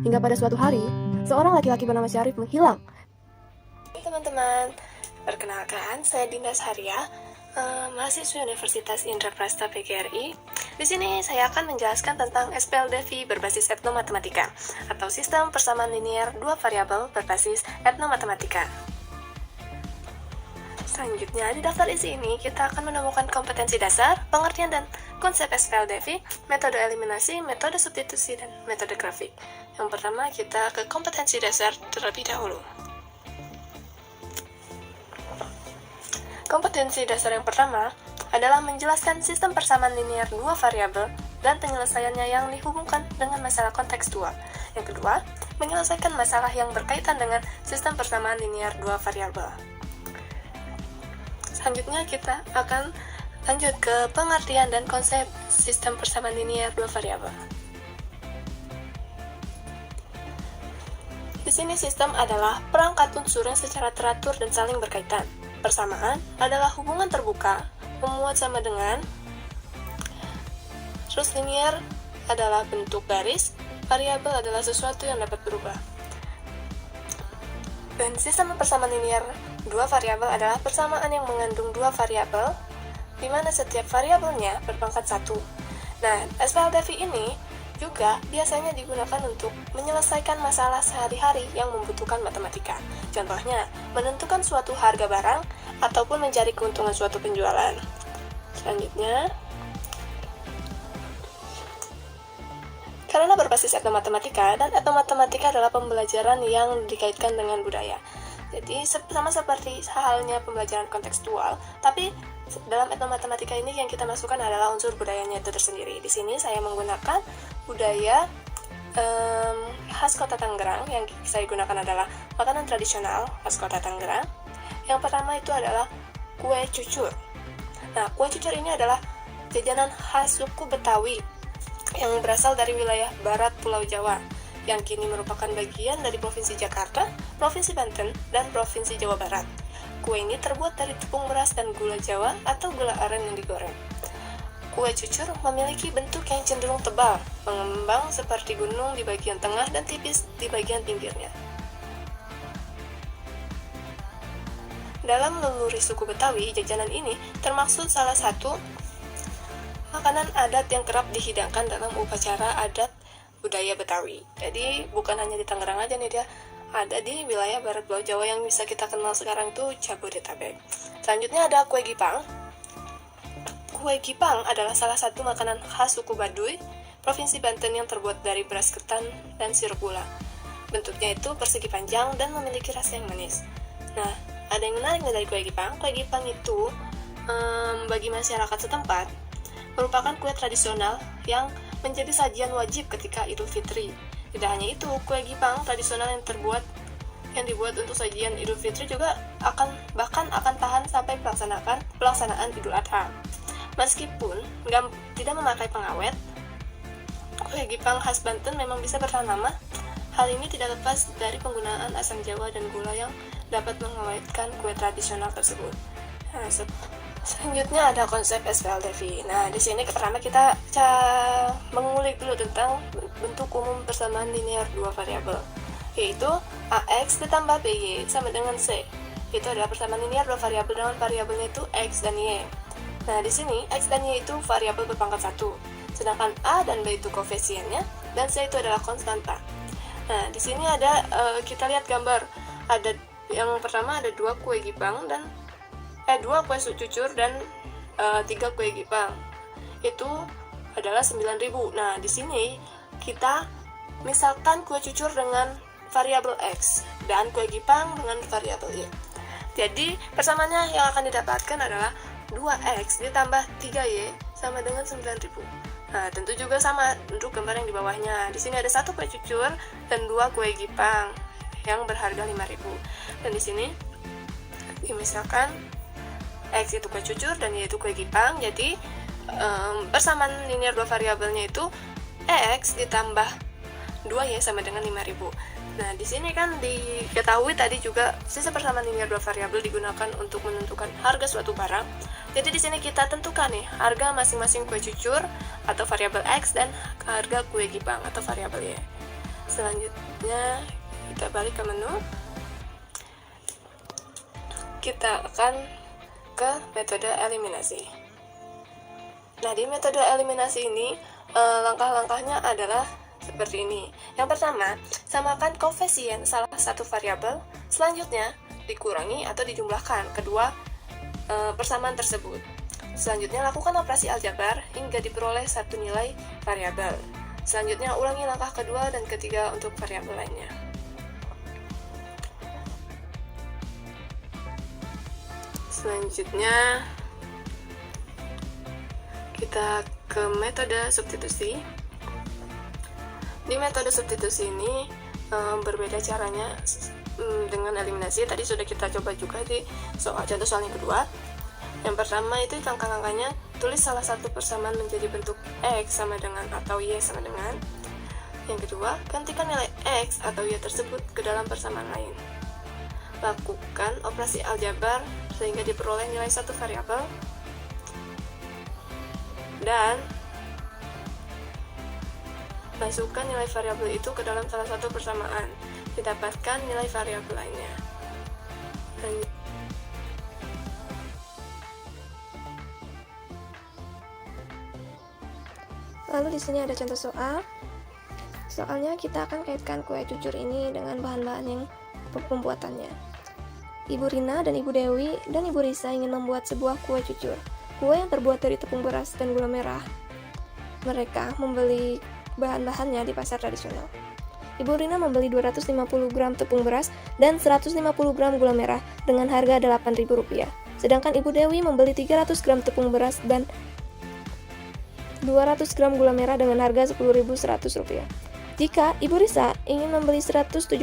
hingga pada suatu hari, seorang laki-laki bernama Syarif menghilang. Hai teman-teman, perkenalkan saya Dinda Saharia, mahasiswa Universitas Indraprasta PGRI. Di sini saya akan menjelaskan tentang SPLDV berbasis etnomatematika atau sistem persamaan linier dua variabel berbasis etnomatematika. Selanjutnya, di daftar isi ini kita akan menemukan kompetensi dasar, pengertian dan konsep SPLDV, metode eliminasi, metode substitusi, dan metode grafik. Yang pertama, kita ke kompetensi dasar terlebih dahulu. Kompetensi dasar yang pertama adalah menjelaskan sistem persamaan linier dua variabel dan penyelesaiannya yang dihubungkan dengan masalah kontekstual. Yang kedua, menyelesaikan masalah yang berkaitan dengan sistem persamaan linier dua variabel. Selanjutnya kita akan lanjut ke pengertian dan konsep sistem persamaan linier dua variabel. Di sini sistem adalah perangkat unsur yang secara teratur dan saling berkaitan. Persamaan adalah hubungan terbuka, memuat sama dengan. Terus linier adalah bentuk garis, variabel adalah sesuatu yang dapat berubah. Dan sistem persamaan linier dua variabel adalah persamaan yang mengandung dua variabel, di mana setiap variabelnya berpangkat 1. Nah, SPLDV ini juga biasanya digunakan untuk menyelesaikan masalah sehari-hari yang membutuhkan matematika. Contohnya, menentukan suatu harga barang ataupun mencari keuntungan suatu penjualan. Selanjutnya, karena berbasis etnomatematika, dan etnomatematika adalah pembelajaran yang dikaitkan dengan budaya. Jadi, sama seperti halnya pembelajaran kontekstual, tapi dalam etnomatematika ini yang kita masukkan adalah unsur budayanya itu tersendiri. Di sini saya menggunakan budaya khas kota Tangerang. Yang saya gunakan adalah makanan tradisional khas kota Tangerang. Yang pertama itu adalah kue cucur. Nah, kue cucur ini adalah jajanan khas suku Betawi yang berasal dari wilayah barat Pulau Jawa, yang kini merupakan bagian dari Provinsi Jakarta, Provinsi Banten, dan Provinsi Jawa Barat. Kue ini terbuat dari tepung beras dan gula Jawa atau gula aren yang digoreng. Kue cucur memiliki bentuk yang cenderung tebal, mengembang seperti gunung di bagian tengah dan tipis di bagian pinggirnya. Dalam naluri suku Betawi, jajanan ini termaksud salah satu makanan adat yang kerap dihidangkan dalam upacara adat budaya Betawi. Jadi bukan hanya di Tangerang aja nih, dia ada di wilayah barat Pulau Jawa yang bisa kita kenal sekarang itu Jabodetabek. Selanjutnya ada kue gipang. Kue gipang adalah salah satu makanan khas suku Baduy, Provinsi Banten yang terbuat dari beras ketan dan sirup gula. Bentuknya itu persegi panjang dan memiliki rasa yang manis. Nah, ada yang menarik dari kue gipang. Kue gipang itu bagi masyarakat setempat merupakan kue tradisional yang menjadi sajian wajib ketika Idul Fitri. Tidak hanya itu, kue gipang tradisional yang dibuat untuk sajian Idul Fitri juga bahkan akan tahan sampai pelaksanaan Idul Adha. Meskipun tidak memakai pengawet, kue gipang khas Banten memang bisa bertahan lama. Hal ini tidak lepas dari penggunaan asam jawa dan gula yang dapat mengawetkan kue tradisional tersebut. Nah, selanjutnya ada konsep SPLDV. Nah, di sini pertama kita mengulik dulu tentang bentuk umum persamaan linier dua variabel, yaitu AX ditambah BY sama dengan C. Itu adalah persamaan linier dua variabel dengan variabelnya itu X dan Y. Nah, di sini X dan Y itu variabel berpangkat 1, sedangkan A dan B itu koefisiennya, dan C itu adalah konstanta. Nah, di sini ada kita lihat gambar. Ada yang pertama ada dua kue gipang dan dua kue cucur dan 3 kue gipang. Itu adalah 9.000. Nah, di sini kita misalkan kue cucur dengan variabel X dan kue gipang dengan variabel Y. Jadi, persamaannya yang akan didapatkan adalah 2X ditambah 3Y sama dengan 9.000. Nah, tentu juga sama untuk gambar yang di bawahnya. Di sini ada 1 kue cucur dan 2 kue gipang yang berharga 5.000. Dan di sini misalkan X itu kue cucur dan Y itu kue gipang. Jadi persamaan linier dua variabelnya itu X ditambah 2Y sama dengan 5.000. Nah, di sini kan diketahui tadi juga sistem persamaan linier dua variabel digunakan untuk menentukan harga suatu barang. Jadi di sini kita tentukan nih harga masing-masing kue cucur atau variabel X dan harga kue gipang atau variabel Y. Selanjutnya kita balik ke menu. Kita akan ke metode eliminasi. Nah, di metode eliminasi ini langkah-langkahnya adalah seperti ini. Yang pertama, samakan koefisien salah satu variabel, selanjutnya dikurangi atau dijumlahkan kedua persamaan tersebut. Selanjutnya lakukan operasi aljabar hingga diperoleh satu nilai variabel. Selanjutnya ulangi langkah kedua dan ketiga untuk variabel lainnya. Selanjutnya kita ke metode substitusi. Di metode substitusi ini berbeda caranya dengan eliminasi. Tadi sudah kita coba juga di contoh soal yang kedua. Yang pertama itu langkah-langkahnya, tulis salah satu persamaan menjadi bentuk X sama dengan atau Y sama dengan. Yang kedua, gantikan nilai X atau Y tersebut ke dalam persamaan lain. Lakukan operasi aljabar sehingga diperoleh nilai satu variabel. Dan masukkan nilai variabel itu ke dalam salah satu persamaan, didapatkan nilai variabel lainnya. Lalu di sini ada contoh soal. Soalnya kita akan kaitkan kue cucur ini dengan bahan-bahan yang pembuatannya. Ibu Rina dan Ibu Dewi dan Ibu Risa ingin membuat sebuah kue cucur. Kue yang terbuat dari tepung beras dan gula merah. Mereka membeli bahan-bahannya di pasar tradisional. Ibu Rina membeli 250 gram tepung beras dan 150 gram gula merah dengan harga Rp8.000. Sedangkan Ibu Dewi membeli 300 gram tepung beras dan 200 gram gula merah dengan harga Rp10.100. Jika Ibu Risa ingin membeli 175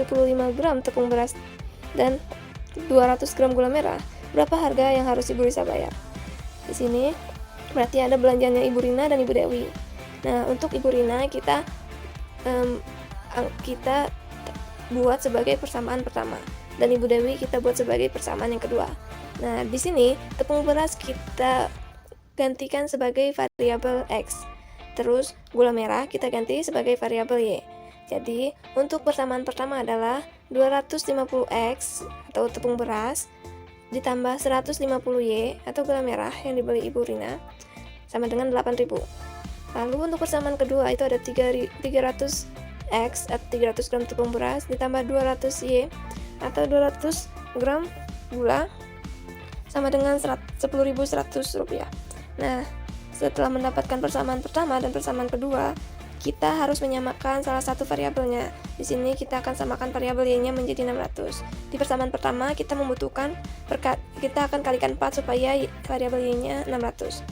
gram tepung beras dan 200 gram gula merah, berapa harga yang harus Ibu Risa bayar? Di sini berarti ada belanjanya Ibu Rina dan Ibu Dewi. Nah, untuk Ibu Rina kita buat sebagai persamaan pertama dan Ibu Dewi kita buat sebagai persamaan yang kedua. Nah, di sini tepung beras kita gantikan sebagai variabel X. Terus gula merah kita ganti sebagai variabel Y. Jadi, untuk persamaan pertama adalah 250X atau tepung beras ditambah 150Y atau gula merah yang dibeli Ibu Rina sama dengan 8.000. Lalu untuk persamaan kedua itu ada 300X atau 300 gram tepung beras ditambah 200Y atau 200 gram gula sama dengan Rp10.100. Nah, setelah mendapatkan persamaan pertama dan persamaan kedua, kita harus menyamakan salah satu variabelnya. Di sini kita akan samakan variabel Y-nya menjadi 600. Di persamaan pertama kita membutuhkan kita akan kalikan 4 supaya variabel Y-nya 600.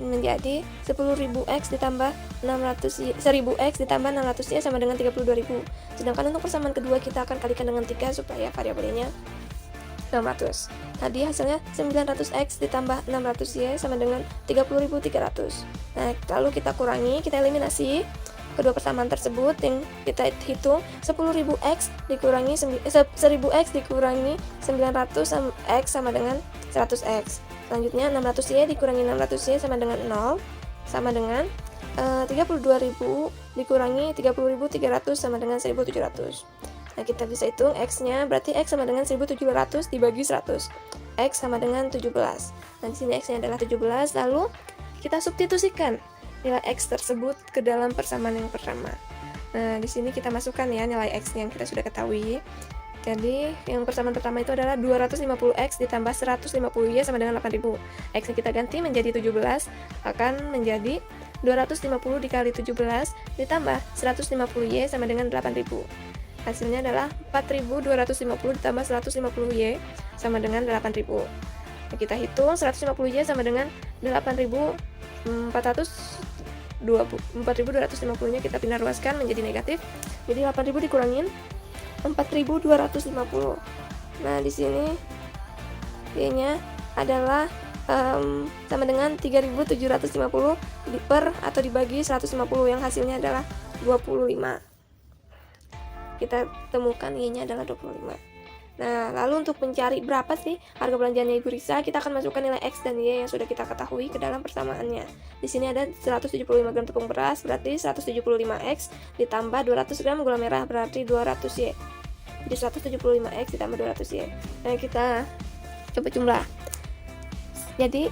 Menjadi 10.000X ditambah 1000X ditambah 600Y sama dengan 32.000. Sedangkan untuk persamaan kedua kita akan kalikan dengan 3 supaya variabel Y-nya 600. Tadi hasilnya 900X ditambah 600Y sama dengan 30.300. Nah, lalu kita kurangi, kita eliminasi kedua persamaan tersebut yang kita hitung. 10.000X dikurangi 1000X dikurangi 900X sama dengan 100X. Selanjutnya 600Y dikurangi 600Y sama dengan 0 sama dengan 32.000 dikurangi 30.300 sama dengan 1.700. Nah, kita bisa hitung X-nya, berarti X sama dengan 1.700 dibagi 100. X sama dengan 17. Nah, di sini X-nya adalah 17, lalu kita substitusikan nilai X tersebut ke dalam persamaan yang pertama. Nah, di sini kita masukkan ya nilai X yang kita sudah ketahui. Jadi, yang persamaan pertama itu adalah 250X ditambah 150Y sama dengan 8.000. X-nya kita ganti menjadi 17, akan menjadi 250 dikali 17 ditambah 150Y sama dengan 8.000. Hasilnya adalah 4.250 ditambah 150Y sama dengan 8.000. Nah, kita hitung 150Y sama dengan 4.250-nya kita pindah ruaskan menjadi negatif. Jadi 8.000 dikurangin 4.250. Nah, di sini Y-nya adalah sama dengan 3.750 per atau dibagi 150 yang hasilnya adalah 25. Kita temukan Y-nya adalah 25. Nah, lalu untuk mencari berapa sih harga belanjaannya Ibu Risa, kita akan masukkan nilai X dan Y yang sudah kita ketahui ke dalam persamaannya. Di sini ada 175 gram tepung beras, berarti 175X ditambah 200 gram gula merah, berarti 200Y. Jadi 175X ditambah 200Y. Nah, kita coba jumlah. Jadi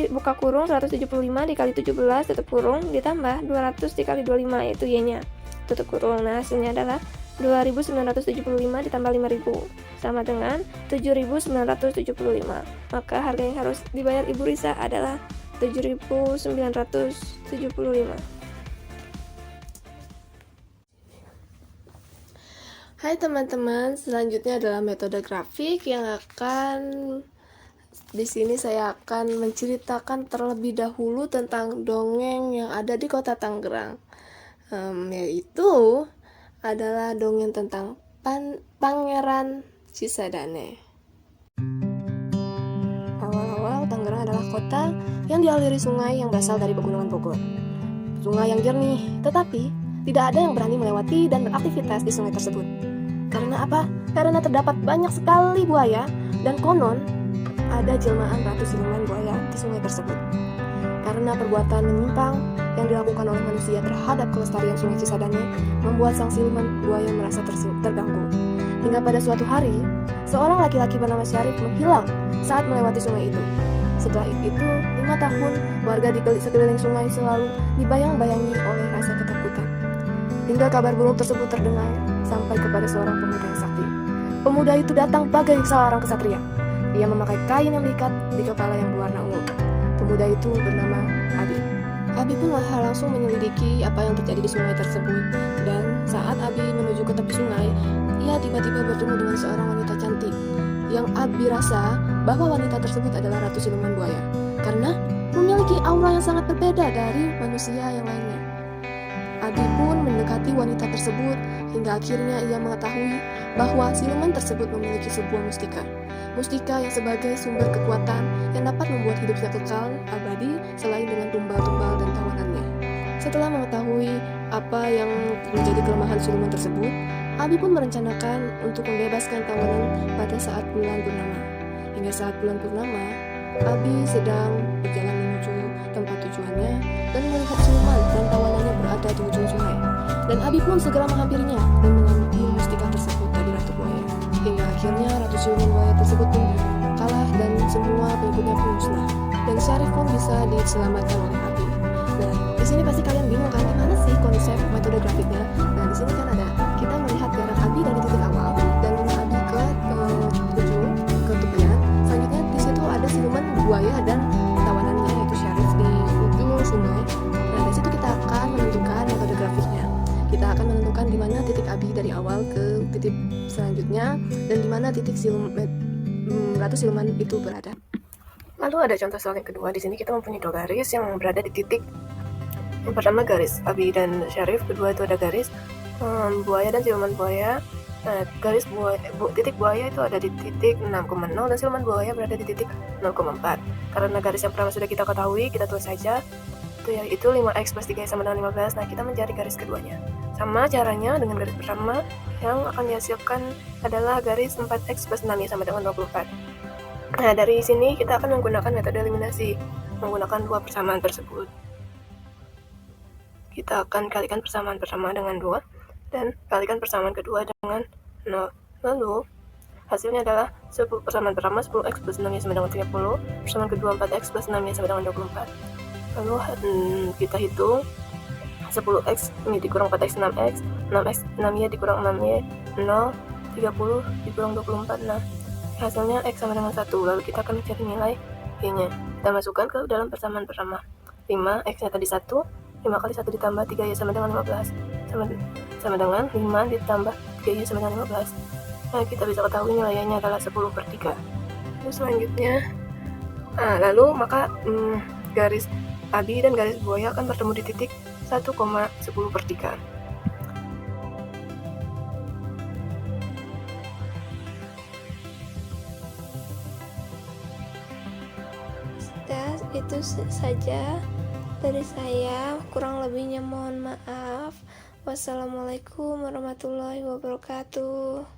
buka kurung 175 dikali 17 tutup kurung ditambah 200 dikali 25 yaitu Y-nya. Tutup kurung. Nah, hasilnya adalah 2.975 ditambah 5.000 sama dengan 7.975. Maka harga yang harus dibayar Ibu Risa adalah 7.975. Hai teman-teman, selanjutnya adalah metode grafik yang di sini saya akan menceritakan terlebih dahulu tentang dongeng yang ada di kota Tangerang, yaitu adalah dongeng tentang Pangeran Cisadane. Awal-awal Tangerang adalah kota yang dialiri sungai yang berasal dari Pegunungan Bogor. Sungai yang jernih, tetapi tidak ada yang berani melewati dan beraktivitas di sungai tersebut. Karena apa? Karena terdapat banyak sekali buaya dan konon ada jelmaan ratu siluman buaya di sungai tersebut. Karena perbuatan menyimpang yang dilakukan oleh manusia terhadap kelestarian sungai Cisadane membuat sang siluman buaya merasa terganggu. Hingga pada suatu hari, seorang laki-laki bernama Syarif menghilang saat melewati sungai itu. Setelah itu, 5 tahun warga di sekeliling sungai selalu dibayang-bayangi oleh rasa ketakutan. Hingga kabar buruk tersebut terdengar sampai kepada seorang pemuda yang sakti. Pemuda itu datang bagai seorang kesatria. Ia memakai kain yang diikat di kepala yang berwarna ungu. Pemuda itu bernama Abi. Abi pun langsung menyelidiki apa yang terjadi di sungai tersebut. Dan saat Abi menuju ke tepi sungai, ia tiba-tiba bertemu dengan seorang wanita cantik. Yang Abi rasa bahwa wanita tersebut adalah ratu siluman buaya, karena memiliki aura yang sangat berbeda dari manusia yang lainnya. Abi pun mendekati wanita tersebut hingga akhirnya ia mengetahui bahwa siluman tersebut memiliki sebuah mustika. Mustika yang sebagai sumber kekuatan yang dapat membuat hidupnya kekal abadi selain dengan tumbal-tumbal dan tawanannya. Setelah mengetahui apa yang menjadi kelemahan siluman tersebut, Abi pun merencanakan untuk membebaskan tawanan pada saat bulan purnama. Hingga saat bulan purnama, Abi sedang berjalan menuju tempat tujuannya dan melihat siluman dan tawanannya berada di ujung sungai. Dan Abi pun segera menghampirinya dan mengambil mustika tersebut dari Ratu Buaya. Hingga akhirnya Ratu Siluman Buaya tersebut pun kalah dan semua pengikutnya pun musnah. Dan Syarif pun bisa diselamatkan oleh Abi. Nah, di sini pasti kalian bingung kan gimana sih konsep metode grafiknya? Nah, di sini kan ada kita melihat jarak Abi dari titik awal dan Abi ke ujung ke tepian. Selanjutnya di situ ada siluman buaya dan tawanannya yaitu Syarif di ujung sungai. Nah, di situ kita akan menentukan metode grafiknya. Kita akan menentukan di mana titik Abi dari awal ke titik selanjutnya dan di mana titik Ratu Siluman itu berada. Lalu ada contoh soal yang kedua. Di sini kita mempunyai 2 garis yang berada di titik. Yang pertama garis Abi dan Syarif, kedua itu ada garis buaya dan siluman buaya. Nah, titik buaya itu ada di titik 6,0 dan siluman buaya berada di titik 0,4. Karena garis yang pertama sudah kita ketahui, kita tulis saja yaitu 5x plus 3 sama dengan 15. Nah, kita mencari garis keduanya. Sama caranya dengan garis pertama, yang akan dihasilkan adalah garis 4x plus 6 sama dengan 24. Nah, dari sini kita akan menggunakan metode eliminasi, menggunakan 2 persamaan tersebut. Kita akan kalikan persamaan pertama dengan 2 dan kalikan persamaan kedua dengan 0. Lalu hasilnya adalah persamaan pertama 10x plus 6 sama dengan 30, persamaan kedua 4x plus 6 sama dengan 24. Lalu kita hitung 10x ini dikurang 4x 6x, 6y dikurang 6y 0, 30 dikurang 24. Nah, hasilnya x sama dengan 1. Lalu kita akan mencari nilai y-nya. Kita masukkan ke dalam persamaan pertama. 5, x-nya tadi 1, 5 kali 1 ditambah 3y sama dengan 15 sama dengan 5 ditambah 3y sama dengan 15. Nah, kita bisa ketahui nilainya adalah 10/3. Terus selanjutnya maka garis Abi dan garis buaya akan bertemu di titik 1,10/3. Itu saja dari saya, kurang lebihnya mohon maaf. Wassalamualaikum warahmatullahi wabarakatuh.